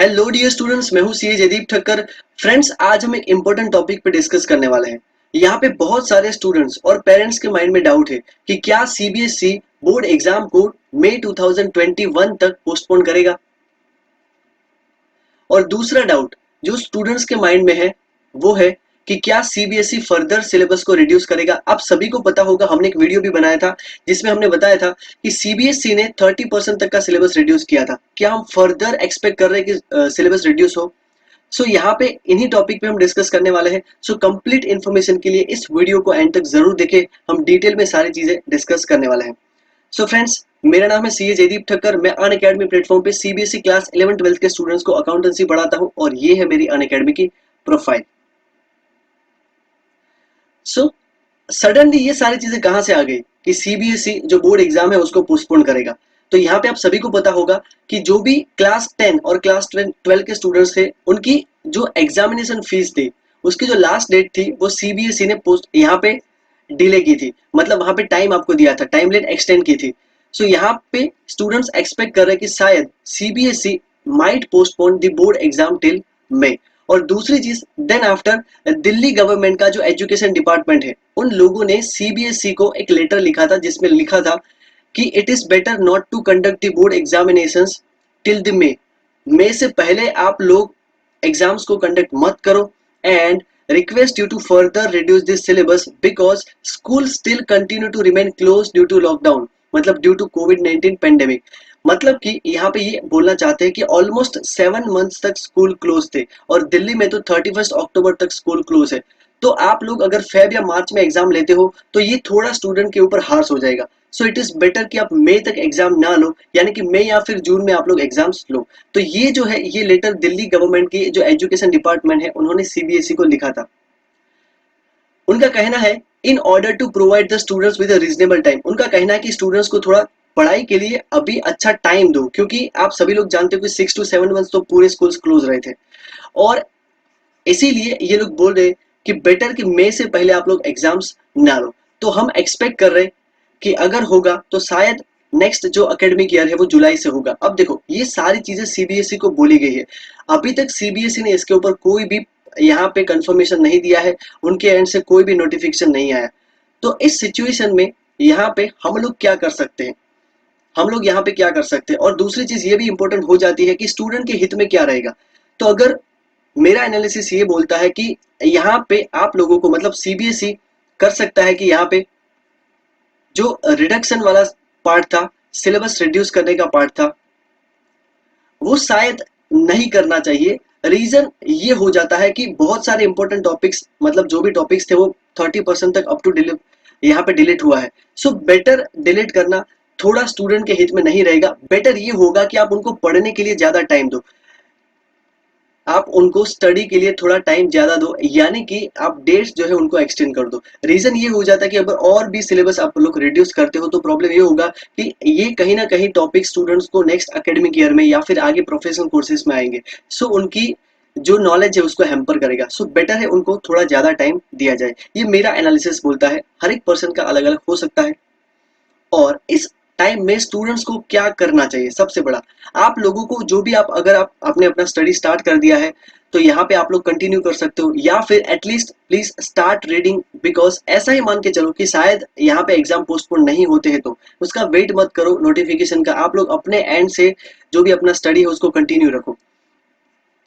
Hello dear students, मैं हूं CA Jaideep Thakkar. Friends, आज हम एक इम्पोर्टेंट टॉपिक पे डिस्कस करने वाले हैं। यहाँ पे बहुत सारे स्टूडेंट्स और पेरेंट्स के माइंड में डाउट है कि क्या सीबीएसई बोर्ड एग्जाम को मई 2021 तक पोस्टपोन करेगा। और दूसरा डाउट जो स्टूडेंट्स के माइंड में है वो है कि क्या सीबीएसई फर्दर सिलेबस को रिड्यूस करेगा। आप सभी को पता होगा, हमने एक वीडियो भी बनाया था जिसमें हमने बताया था कि सीबीएसई ने 30% तक का सिलेबस रिड्यूस किया था। क्या हम फर्दर एक्सपेक्ट कर रहे हैं कि सिलेबस रिड्यूस हो। सो यहाँ पे इन्हीं टॉपिक पे हम डिस्कस करने वाले हैं। सो कंप्लीट इन्फॉर्मेशन के लिए इस वीडियो को एंड तक जरूर देखें। हम डिटेल में सारी चीजें डिस्कस करने वाले हैं। सो फ्रेंड्स, मेरा नाम है सीए जयदीप ठक्कर। मैं अन अकेडमी प्लेटफॉर्म पे सीबीएसई क्लास 11-12 के स्टूडेंट्स को अकाउंटेंसी पढ़ाता हूँ और ये है मेरी अन अकेडमी की प्रोफाइल। सो सडनली ये सारी चीजें कहां से आ गई कि सीबीएसई जो बोर्ड एग्जाम है उसको पोस्टपोन करेगा। तो यहाँ पे आप सभी को पता होगा कि जो भी क्लास 10 और क्लास 12 के स्टूडेंट्स थे उनकी जो एग्जामिनेशन फीस थी उसकी जो लास्ट डेट थी वो सीबीएसई ने पोस्ट यहाँ पे डिले की थी। मतलब वहां पे टाइम आपको दिया था, टाइम लाइन एक्सटेंड की थी। सो यहाँ पे स्टूडेंट्स एक्सपेक्ट कर रहे हैं कि शायद CBSE might postpone the board exam till May. और दूसरी चीज, देन आफ्टर दिल्ली गवर्नमेंट का जो एजुकेशन डिपार्टमेंट है उन लोगों ने सीबीएसई को एक लेटर लिखा था जिसमें लिखा था कि it is better not to conduct the board examinations till the May से पहले आप लोग एग्जाम्स को कंडक्ट मत करो and request you to further reduce this syllabus because school still continue to remain closed due to lockdown, मतलब due to covid pandemic. मतलब कि यहाँ पे ये बोलना चाहते हैं कि ऑलमोस्ट 7 मंथ्स तक स्कूल क्लोज थे और दिल्ली में तो 31 अक्टूबर तक स्कूल क्लोज है। तो आप लोग अगर फेब या मार्च में एग्जाम लेते हो तो ये थोड़ा स्टूडेंट के ऊपर हार्श हो जाएगा। सो इट इज बेटर कि आप मई तक एग्जाम ना लो, यानी कि मई या फिर जून में आप लोग एग्जाम्स लो। तो ये जो है ये लेटर दिल्ली गवर्नमेंट की जो एजुकेशन डिपार्टमेंट है उन्होंने सीबीएसई को लिखा था। उनका कहना है in order to provide the students with a reasonable time. उनका कहना है कि स्टूडेंट्स को थोड़ा पढ़ाई के लिए अभी अच्छा टाइम दो, क्योंकि आप सभी लोग जानते हो कि 6 to 7 मंथ्स तो पूरे स्कूल्स क्लोज रहे थे। और इसीलिए ये लोग बोल रहे कि बेटर कि मई से पहले आप लोग एग्जाम्स ना लो। तो हम एक्सपेक्ट कर रहे कि अगर होगा तो शायद नेक्स्ट जो एकेडमिक ईयर है वो जुलाई से होगा। अब देखो, ये सारी चीजें सीबीएसई को बोली गई है। अभी तक सीबीएसई ने इसके ऊपर कोई भी यहाँ पे कंफर्मेशन नहीं दिया है, उनके एंड से कोई भी नोटिफिकेशन नहीं आया। तो इस सिचुएशन में यहाँ पे हम लोग क्या कर सकते हैं, हम लोग यहाँ पे क्या कर सकते हैं। और दूसरी चीज ये भी इंपॉर्टेंट हो जाती है कि स्टूडेंट के हित में क्या रहेगा। तो अगर मेरा एनालिसिस ये बोलता है कि यहाँ पे आप लोगों को, मतलब सीबीएसई कर सकता है कि यहाँ पे जो रिडक्शन वाला पार्ट था, सिलेबस रिड्यूस करने का पार्ट था, वो शायद नहीं करना चाहिए। रीजन ये हो जाता है कि बहुत सारे इंपॉर्टेंट टॉपिक्स, मतलब जो भी टॉपिक्स थे वो 30% तक अप टू डिलीट यहाँ पे डिलीट हुआ है। सो बेटर डिलीट करना थोड़ा स्टूडेंट के हित में नहीं रहेगा। बेटर ये होगा कि आप उनको पढ़ने के लिए ज्यादा टाइम दो, आप उनको स्टडी के लिए थोड़ा टाइम ज्यादा दो, यानी कि आप डेट्स जो है उनको एक्सटेंड कर दो। रीजन ये हो जाता है कि अगर और भी सिलेबस आप लोग रिड्यूस करते हो तो प्रॉब्लम ये होगा कि ये कहीं ना कहीं टॉपिक स्टूडेंट्स को नेक्स्ट एकेडमिक ईयर में या फिर आगे प्रोफेशनल कोर्सेज में आएंगे। सो उनकी जो नॉलेज है उसको हैम्पर करेगा। सो बेटर है उनको थोड़ा ज्यादा टाइम दिया जाए। ये मेरा एनालिसिस बोलता है, हर एक पर्सन का अलग अलग हो सकता है। और इस टाइम में स्टूडेंट्स को क्या करना चाहिए, सबसे बड़ा आप लोगों को जो भी आप, अगर आप आपने अपना स्टडी स्टार्ट कर दिया है तो यहाँ पे आप लोग कंटिन्यू कर सकते हो, या फिर at least please start reading. Because ऐसा ही मान के चलो कि शायद यहाँ पे एग्जाम पोस्टपोन नहीं होते हैं तो उसका वेट मत करो नोटिफिकेशन का। आप लोग अपने एंड से जो भी अपना स्टडी है उसको कंटिन्यू रखो।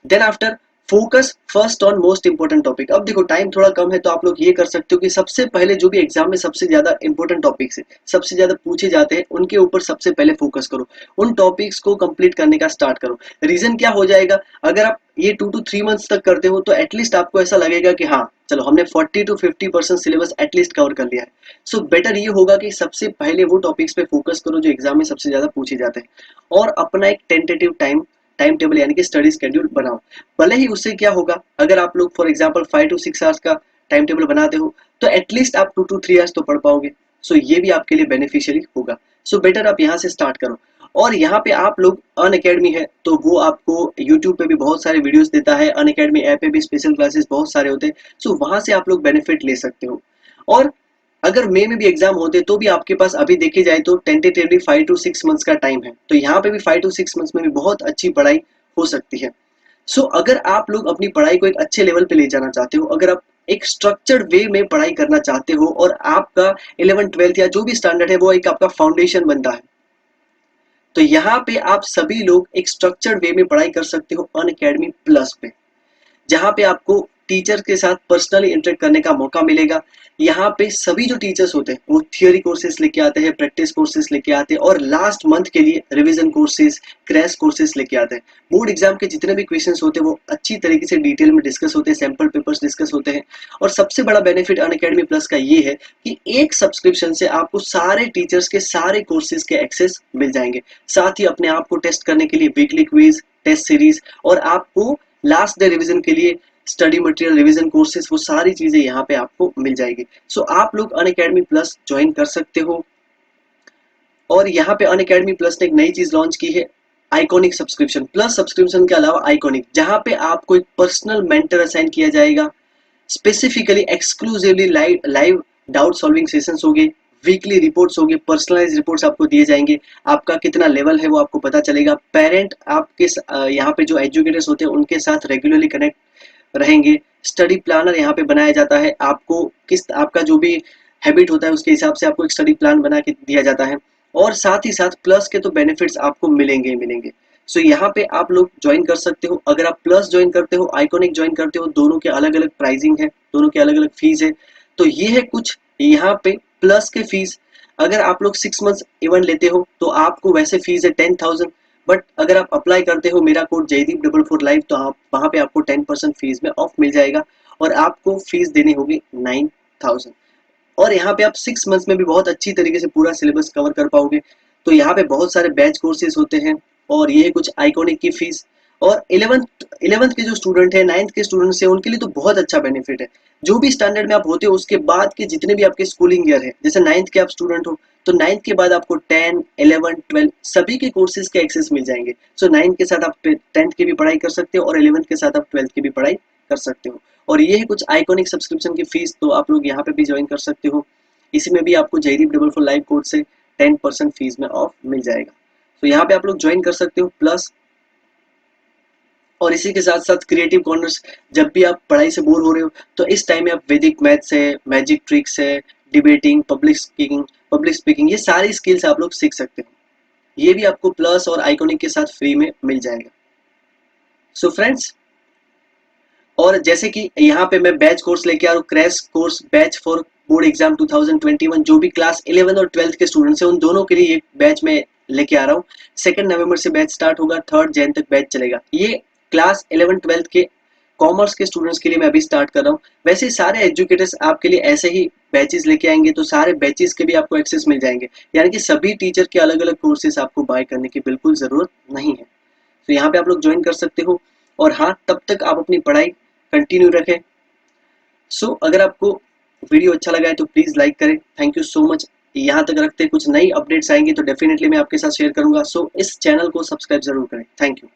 Then after focus first on most important topic. अब देखो टाइम थोड़ा कम है तो आप लोग ये कर सकते हो कि सबसे पहले जो भी एग्जाम में सबसे ज्यादा इंपॉर्टेंट टॉपिक्स है, सबसे ज्यादा पूछे जाते हैं, उनके ऊपर सबसे पहले फोकस करो। उन टॉपिक्स को कंप्लीट करने का स्टार्ट करो। रीजन क्या हो जाएगा, अगर आप ये 2 to 3 मंथ्स तक करते हो तो एटलीस्ट आपको ऐसा लगेगा कि हाँ चलो हमने 40 to 50% सिलेबस एटलीस्ट कवर कर लिया है। सो बेटर ये होगा कि सबसे पहले वो टॉपिक्स पे फोकस करो जो एग्जाम में सबसे ज्यादा पूछे जाते हैं, और अपना एक टेंटेटिव टाइम टेबल यानी कि स्टडी स्केड्यूल बनाओ। भले ही उससे क्या होगा, अगर आप लोग फॉर एग्जांपल 5 to 6 आवर्स का टाइम टेबल बनाते हो तो एटलीस्ट आप 2 to 3 आवर्स तो पढ़ पाओगे। सो ये भी आपके लिए बेनिफिशियली होगा। सो बेटर आप यहाँ से स्टार्ट करो। और यहाँ पे आप लोग अन अकेडमी है तो वो आपको यूट्यूब पे भी बहुत सारे वीडियोस देता है, अन अकेडमी ऐप पे भी स्पेशल क्लासेस बहुत सारे होते हैं। सो वहां से आप लोग बेनिफिट ले सकते हो। और अगर मई में भी एग्जाम होते तो भी आपके पास अभी देखी जाए तो टेंटेटिवली 5 to 6 मंथ्स का टाइम है। तो यहाँ पे भी 5 to 6 मंथ्स में भी बहुत अच्छी पढ़ाई हो सकती है। अगर आप लोग अपनी पढ़ाई को एक अच्छे लेवल पे ले जाना चाहते हो, अगर आप एक स्ट्रक्चर्ड वे में पढ़ाई करना चाहते हो और आपका 11th-12th या जो भी स्टैंडर्ड है वो एक आपका फाउंडेशन बनता है, तो यहाँ पे आप सभी लोग एक स्ट्रक्चर्ड वे में पढ़ाई कर सकते हो अनअकैडमी प्लस पे, जहाँ पे आपको टीचर के साथ पर्सनली इंटरेक्ट करने का मौका मिलेगा। यहाँ पे सभी जो टीचर्स होते हैं वो थियोरी कोर्सेज लेके आते हैं, प्रैक्टिस कोर्सेज लेके आते हैं और लास्ट मंथ के लिए रिवीजन कोर्सेज, क्रैश कोर्सेज लेके आते हैं। बोर्ड एग्जाम के जितने भी क्वेश्चंस होते हैं वो अच्छी तरीके से डिटेल में डिस्कस होते हैं, सैम्पल पेपर्स डिस्कस होते हैं। और सबसे बड़ा बेनिफिट अनअकैडमी प्लस का ये है कि एक सब्सक्रिप्शन से आपको सारे टीचर्स के सारे कोर्सेज के एक्सेस मिल जाएंगे, साथ ही अपने आप को टेस्ट करने के लिए वीकली क्विज, टेस्ट सीरीज और आपको लास्ट डे रिवीजन के लिए स्टडी मटेरियल, रिवीजन कोर्सेज, वो सारी चीजें यहाँ पे आपको मिल जाएगी। आप लोग अनअकैडमी प्लस ज्वाइन कर सकते हो। और यहाँ पे अनअकैडमी प्लस ने एक नई चीज लॉन्च की है, आइकॉनिक सब्सक्रिप्शन। प्लस सब्सक्रिप्शन के अलावा आइकॉनिक, जहाँ पे आपको एक पर्सनल मेंटर असाइन किया जाएगा, specifically exclusively live doubt solving sessions होंगे, वीकली रिपोर्ट्स होंगे, पर्सनलाइज रिपोर्ट्स आपको दिए जाएंगे, आपका कितना लेवल है वो आपको पता चलेगा। पेरेंट आपके यहाँ पे जो एजुकेटर्स होते हैं उनके साथ रेगुलरली कनेक्ट रहेंगे। स्टडी प्लानर यहाँ पे बनाया जाता है, आपको किस आपका जो भी हैबिट होता है उसके हिसाब से आपको एक स्टडी प्लान बना के दिया जाता है। और साथ ही साथ प्लस के तो बेनिफिट्स आपको मिलेंगे ही मिलेंगे। यहाँ पे आप लोग ज्वाइन कर सकते हो। अगर आप प्लस ज्वाइन करते हो, आइकॉनिक ज्वाइन करते हो, दोनों के अलग अलग प्राइसिंग है, दोनों के अलग अलग फीस है। तो ये है कुछ यहाँ पे प्लस के फीस। अगर आप लोग 6 मंथ्स इवेंट लेते हो तो आपको वैसे फीस है 10,000, बट अगर आप अप्लाई करते हो मेरा कोड जयदीप 44 लाइव तो आप वहाँ पे आपको 10% फीस में ऑफ मिल जाएगा और आपको फीस देनी होगी 9,000। और यहाँ पे आप 6 मंथ्स में भी बहुत अच्छी तरीके से पूरा सिलेबस कवर कर पाओगे। तो यहाँ पे बहुत सारे बैच कोर्सेज होते हैं और ये है कुछ आइकॉनिक की फीस। और 11th के जो स्टूडेंट है, 9th के स्टूडेंट्स हैं, उनके लिए तो बहुत अच्छा बेनिफिट है। जो भी स्टैंडर्ड में आप होते हो उसके बाद के जितने भी आपके स्कूलिंग ईयर है, जैसे 9th के आप स्टूडेंट हो तो 9th के बाद आपको 10, 11, 12 सभी के कोर्सेज के एक्सेस मिल जाएंगे। 9th के साथ आप 10th की भी पढ़ाई कर सकते हो और 11th के साथ आप 12th की भी पढ़ाई कर सकते हो। और ये है कुछ आइकॉनिक सब्सक्रिप्शन की फीस, तो आप लोग यहाँ पे भी ज्वाइन कर सकते हो। इसी में भी आपको जयदीप 44 लाइव कोड से 10% फीस में ऑफ मिल जाएगा। यहाँ पे आप लोग ज्वाइन कर सकते हो प्लस। और इसी के साथ साथ क्रिएटिव कॉर्नर्स, जब भी आप पढ़ाई से बोर हो रहे हो तो इस टाइम में आप वैदिक मैथ्स है, मैजिक ट्रिक्स है, डिबेटिंग, पब्लिक स्पीकिंग ये सारी स्किल्स आप लोग सीख सकते हो। ये भी आपको प्लस और आइकॉनिक के साथ फ्री में मिल जाएगा। फ्रेंड्स, और जैसे कि यहाँ पे मैं बैच कोर्स लेके आ रहा हूँ, crash course batch for board exam 2021, जो भी क्लास 11 और 12 के स्टूडेंट्स हैं उन दोनों के लिए ये बैच में लेके आ रहा हूँ। 2 नवंबर से बैच स्टार्ट होगा, 3 जैन तक बैच चलेगा। ये क्लास 11-12 के कॉमर्स के स्टूडेंट्स के लिए मैं अभी स्टार्ट कर रहा हूँ। वैसे सारे एजुकेटर्स आपके लिए ऐसे ही बैचेस लेके आएंगे, तो सारे बैचेस के भी आपको एक्सेस मिल जाएंगे, यानी कि सभी टीचर के अलग अलग कोर्सेज आपको बाय करने की बिल्कुल जरूरत नहीं है। यहाँ पे आप लोग ज्वाइन कर सकते हो। और हाँ, तब तक आप अपनी पढ़ाई कंटिन्यू रखें। अगर आपको वीडियो अच्छा लगा है तो प्लीज़ लाइक करें। Thank you so much. यहाँ तक रखते कुछ नई अपडेट्स आएंगी तो डेफिनेटली मैं आपके साथ शेयर करूंगा। इस चैनल को सब्सक्राइब जरूर करें। Thank you.